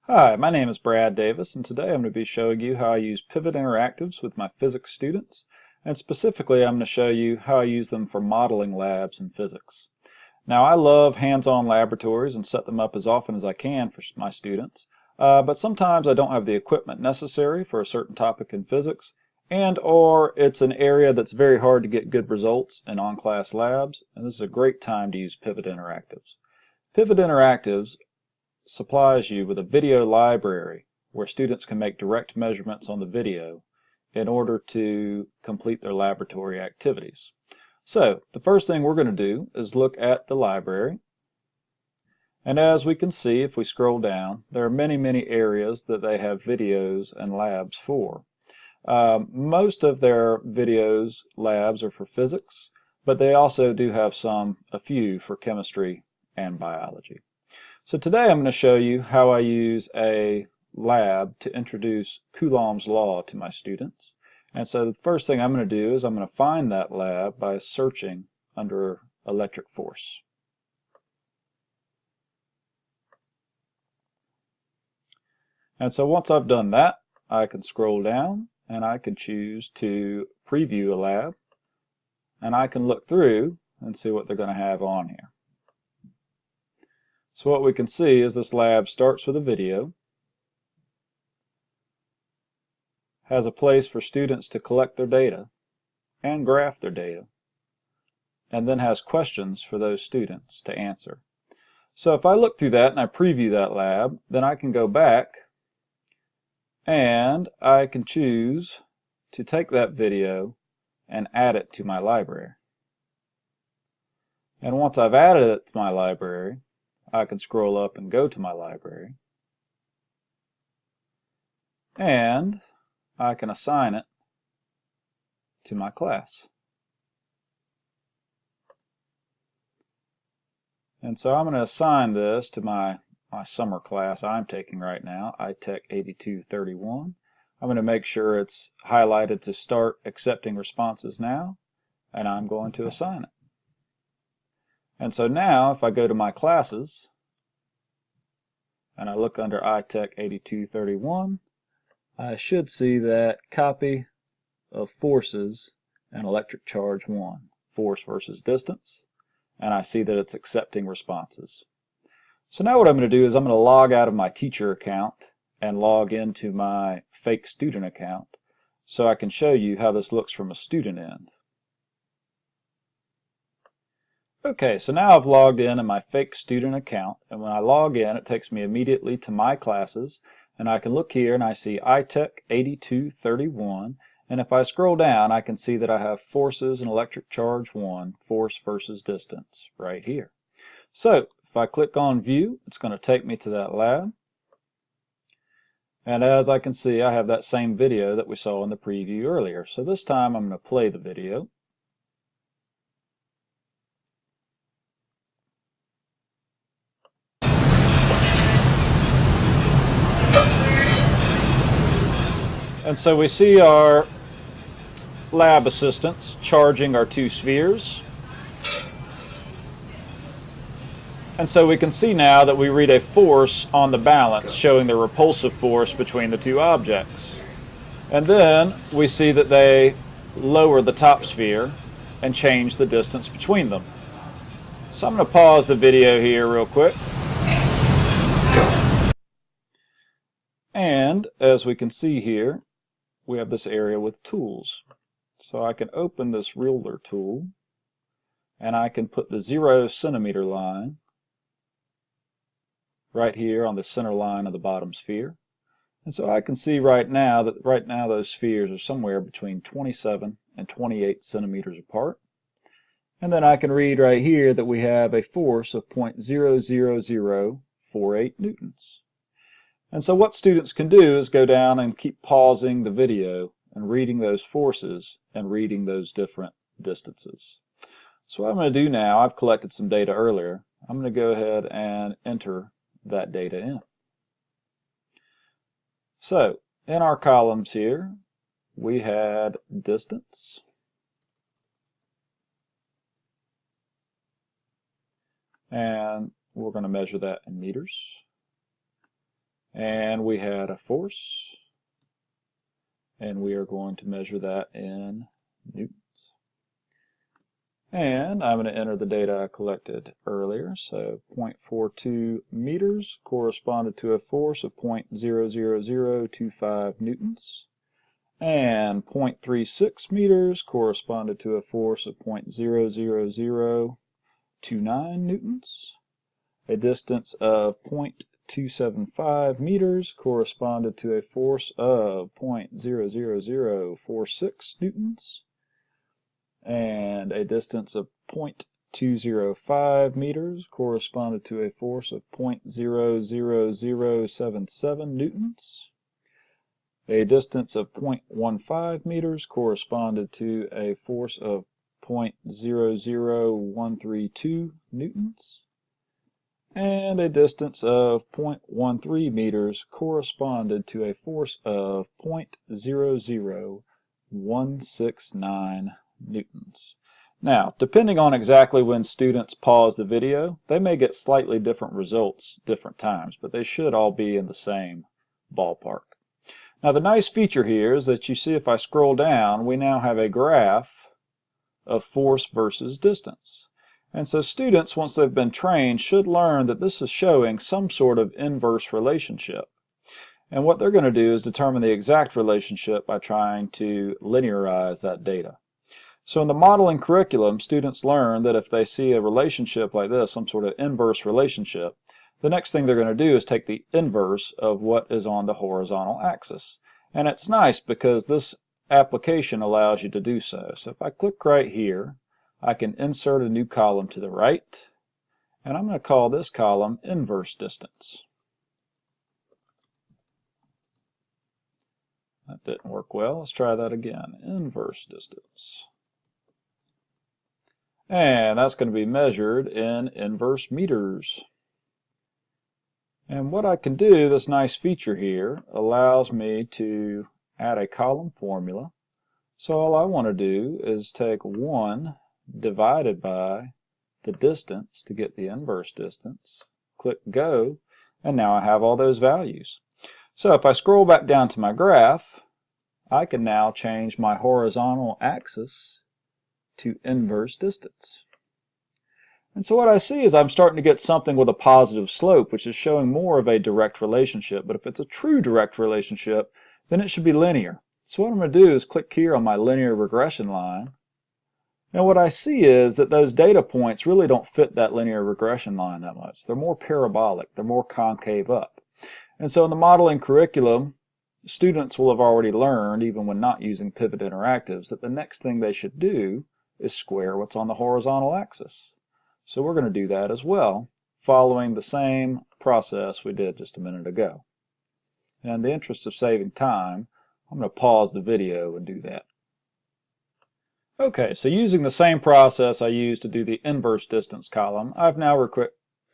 Hi, my name is Brad Davis, and today I'm going to be showing you how I use Pivot Interactives with my physics students, and specifically I'm going to show you how I use them for modeling labs in physics. Now, I love hands-on laboratories and set them up as often as I can for my students, but sometimes I don't have the equipment necessary for a certain topic in physics, and or it's an area that's very hard to get good results in on-class labs, and this is a great time to use Pivot Interactives. Pivot Interactives supplies you with a video library where students can make direct measurements on the video in order to complete their laboratory activities. So the first thing we're going to do is look at the library, and as we can see, if we scroll down, there are many areas that they have videos and labs for. Most of their videos labs are for physics, but they also do have a few for chemistry and biology. So today I'm going to show you how I use a lab to introduce Coulomb's law to my students. And so the first thing I'm going to do is I'm going to find that lab by searching under electric force. And so once I've done that, I can scroll down and I can choose to preview a lab, and I can look through and see what they're going to have on here. So what we can see is this lab starts with a video, has a place for students to collect their data and graph their data, and then has questions for those students to answer. So if I look through that and I preview that lab, then I can go back and I can choose to take that video and add it to my library. And once I've added it to my library, I can scroll up and go to my library, and I can assign it to my class. And so I'm going to assign this to my summer class I'm taking right now, iTech 8231. I'm going to make sure it's highlighted to start accepting responses now, and I'm going to assign it. And so now if I go to my classes and I look under iTech 8231, I should see that copy of forces and electric charge 1, force versus distance, and I see that it's accepting responses. So now what I'm going to do is I'm going to log out of my teacher account and log into my fake student account so I can show you how this looks from a student end. Okay, so now I've logged in my fake student account, and when I log in it takes me immediately to my classes, and I can look here and I see iTech 8231, and if I scroll down I can see that I have forces and electric charge 1, force versus distance, right here. So if I click on view, it's going to take me to that lab, and as I can see I have that same video that we saw in the preview earlier. So this time I'm going to play the video. And so we see our lab assistants charging our two spheres. And so we can see now that we read a force on the balance showing the repulsive force between the two objects. And then we see that they lower the top sphere and change the distance between them. So I'm going to pause the video here real quick. And as we can see here, we have this area with tools. So I can open this ruler tool and I can put the 0 centimeter line right here on the center line of the bottom sphere. And so I can see right now that those spheres are somewhere between 27 and 28 centimeters apart. And then I can read right here that we have a force of 0.00048 newtons. And so what students can do is go down and keep pausing the video and reading those forces and reading those different distances. So what I'm going to do now, I've collected some data earlier. I'm going to go ahead and enter that data in. So in our columns here, we had distance, and we're going to measure that in meters. and we had a force, and we are going to measure that in newtons. And I'm going to enter the data I collected earlier. So 0.42 meters corresponded to a force of 0.00025 newtons. And 0.36 meters corresponded to a force of 0.00029 newtons. A distance of 0.275 meters corresponded to a force of 0.00046 newtons. And a distance of 0.205 meters corresponded to a force of 0.00077 newtons. A distance of 0.15 meters corresponded to a force of 0.00132 newtons. And a distance of 0.13 meters corresponded to a force of 0.00169 newtons. Now, depending on exactly when students pause the video, they may get slightly different results different times, but they should all be in the same ballpark. Now, the nice feature here is that you see if I scroll down, we now have a graph of force versus distance. And so students, once they've been trained, should learn that this is showing some sort of inverse relationship. And what they're going to do is determine the exact relationship by trying to linearize that data. So in the modeling curriculum, students learn that if they see a relationship like this, some sort of inverse relationship, the next thing they're going to do is take the inverse of what is on the horizontal axis. And it's nice because this application allows you to do so. So if I click right here, I can insert a new column to the right, and I'm going to call this column inverse distance. That didn't work well. Let's try that again. Inverse distance. And that's going to be measured in inverse meters. And what I can do, this nice feature here, allows me to add a column formula. So all I want to do is take 1 divided by the distance to get the inverse distance. Click go, and now I have all those values. So if I scroll back down to my graph, I can now change my horizontal axis to inverse distance. And so what I see is I'm starting to get something with a positive slope, which is showing more of a direct relationship. But if it's a true direct relationship, then it should be linear. So what I'm going to do is click here on my linear regression line. And what I see is that those data points really don't fit that linear regression line that much. They're more parabolic. They're more concave up. And so in the modeling curriculum, students will have already learned, even when not using Pivot Interactives, that the next thing they should do is square what's on the horizontal axis. So we're going to do that as well, following the same process we did just a minute ago. And in the interest of saving time, I'm going to pause the video and do that. Okay, so using the same process I used to do the inverse distance column, I've now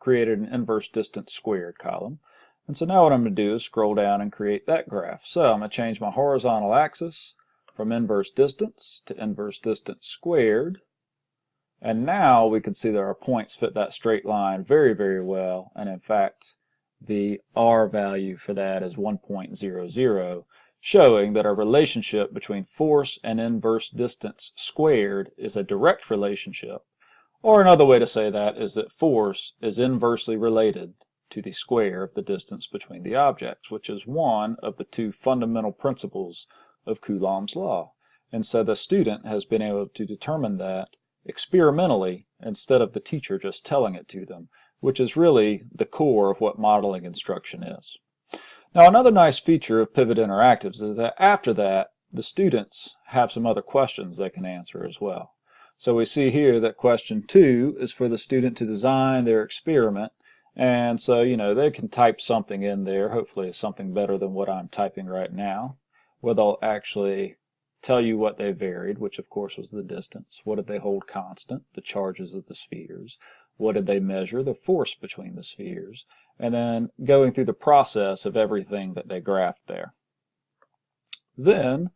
created an inverse distance squared column. And so now what I'm going to do is scroll down and create that graph. So I'm going to change my horizontal axis from inverse distance to inverse distance squared. And now we can see that our points fit that straight line very, very well. And in fact, the R value for that is 1.00, showing that our relationship between force and inverse distance squared is a direct relationship. Or another way to say that is that force is inversely related to the square of the distance between the objects, which is one of the 2 fundamental principles of Coulomb's law. And so the student has been able to determine that experimentally instead of the teacher just telling it to them, which is really the core of what modeling instruction is. Now, another nice feature of Pivot Interactives is that after that, the students have some other questions they can answer as well. So we see here that question 2 is for the student to design their experiment. And so, you know, they can type something in there, hopefully something better than what I'm typing right now, where they'll actually tell you what they varied, which of course was the distance. What did they hold constant? The charges of the spheres. What did they measure? The force between the spheres. And then going through the process of everything that they graphed there. Then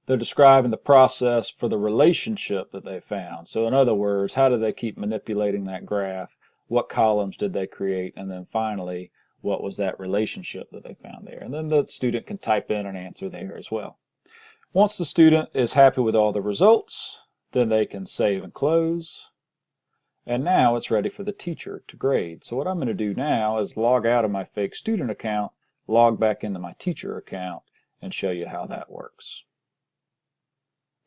they're describing the process for the relationship that they found. So in other words, how did they keep manipulating that graph? What columns did they create? And then finally, what was that relationship that they found there. And then the student can type in an answer there as well. Once the student is happy with all the results, then they can save and close. And now it's ready for the teacher to grade. So what I'm going to do now is log out of my fake student account, log back into my teacher account, and show you how that works.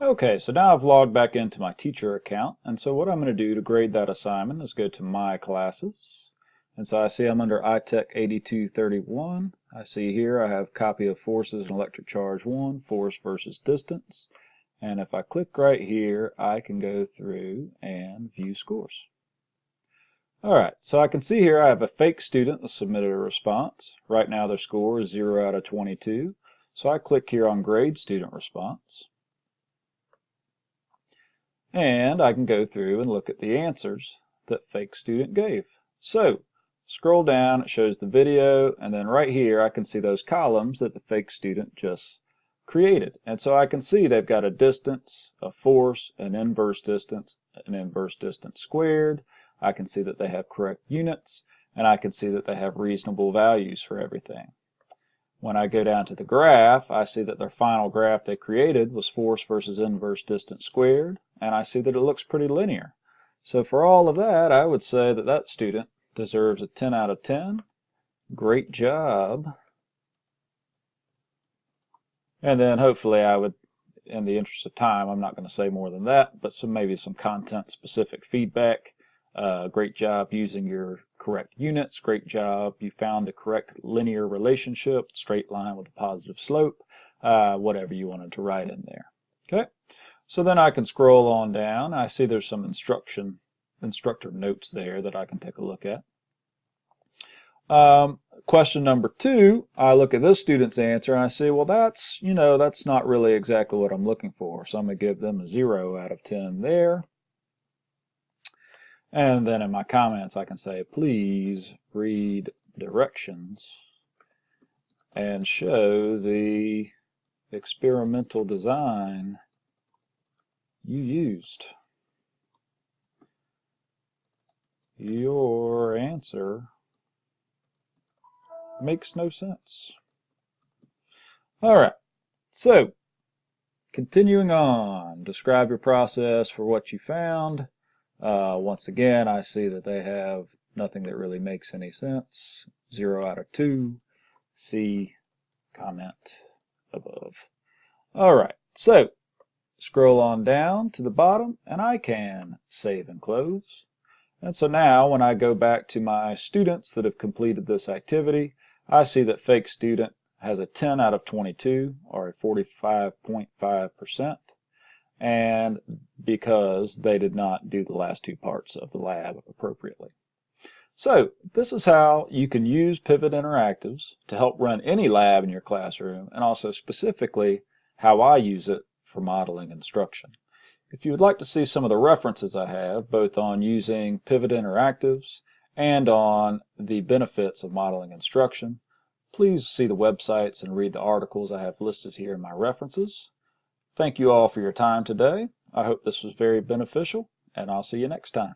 Okay, so now I've logged back into my teacher account, and so what I'm going to do to grade that assignment is go to My Classes. And so I see I'm under iTech 8231. I see here I have copy of forces and electric charge 1, force versus distance. And if I click right here, I can go through and view scores. Alright, so I can see here I have a fake student that submitted a response. Right now their score is 0 out of 22. So I click here on Grade Student Response. And I can go through and look at the answers that fake student gave. So, scroll down, it shows the video, and then right here I can see those columns that the fake student just created. And so I can see they've got a distance, a force, an inverse distance squared. I can see that they have correct units, and I can see that they have reasonable values for everything. When I go down to the graph, I see that their final graph they created was force versus inverse distance squared, and I see that it looks pretty linear. So for all of that, I would say that that student deserves a 10 out of 10. Great job. And then hopefully I would, in the interest of time, I'm not going to say more than that, but maybe some content-specific feedback. Great job using your correct units. Great job. You found the correct linear relationship, straight line with a positive slope, whatever you wanted to write in there. Okay, so then I can scroll on down. I see there's some instructor notes there that I can take a look at. Question number 2, I look at this student's answer and I say, well, that's not really exactly what I'm looking for. So I'm going to give them a 0 out of 10 there. And then in my comments I can say, please read directions and show the experimental design you used. Your answer makes no sense. Alright, so continuing on, describe your process for what you found. Once again, I see that they have nothing that really makes any sense. 0 out of 2. See comment above. Alright, so scroll on down to the bottom and I can save and close. And so now when I go back to my students that have completed this activity, I see that fake student has a 10 out of 22 or a 45.5%. And because they did not do the last 2 parts of the lab appropriately. So this is how you can use Pivot Interactives to help run any lab in your classroom, and also specifically how I use it for modeling instruction. If you would like to see some of the references I have, both on using Pivot Interactives and on the benefits of modeling instruction, please see the websites and read the articles I have listed here in my references. Thank you all for your time today. I hope this was very beneficial, and I'll see you next time.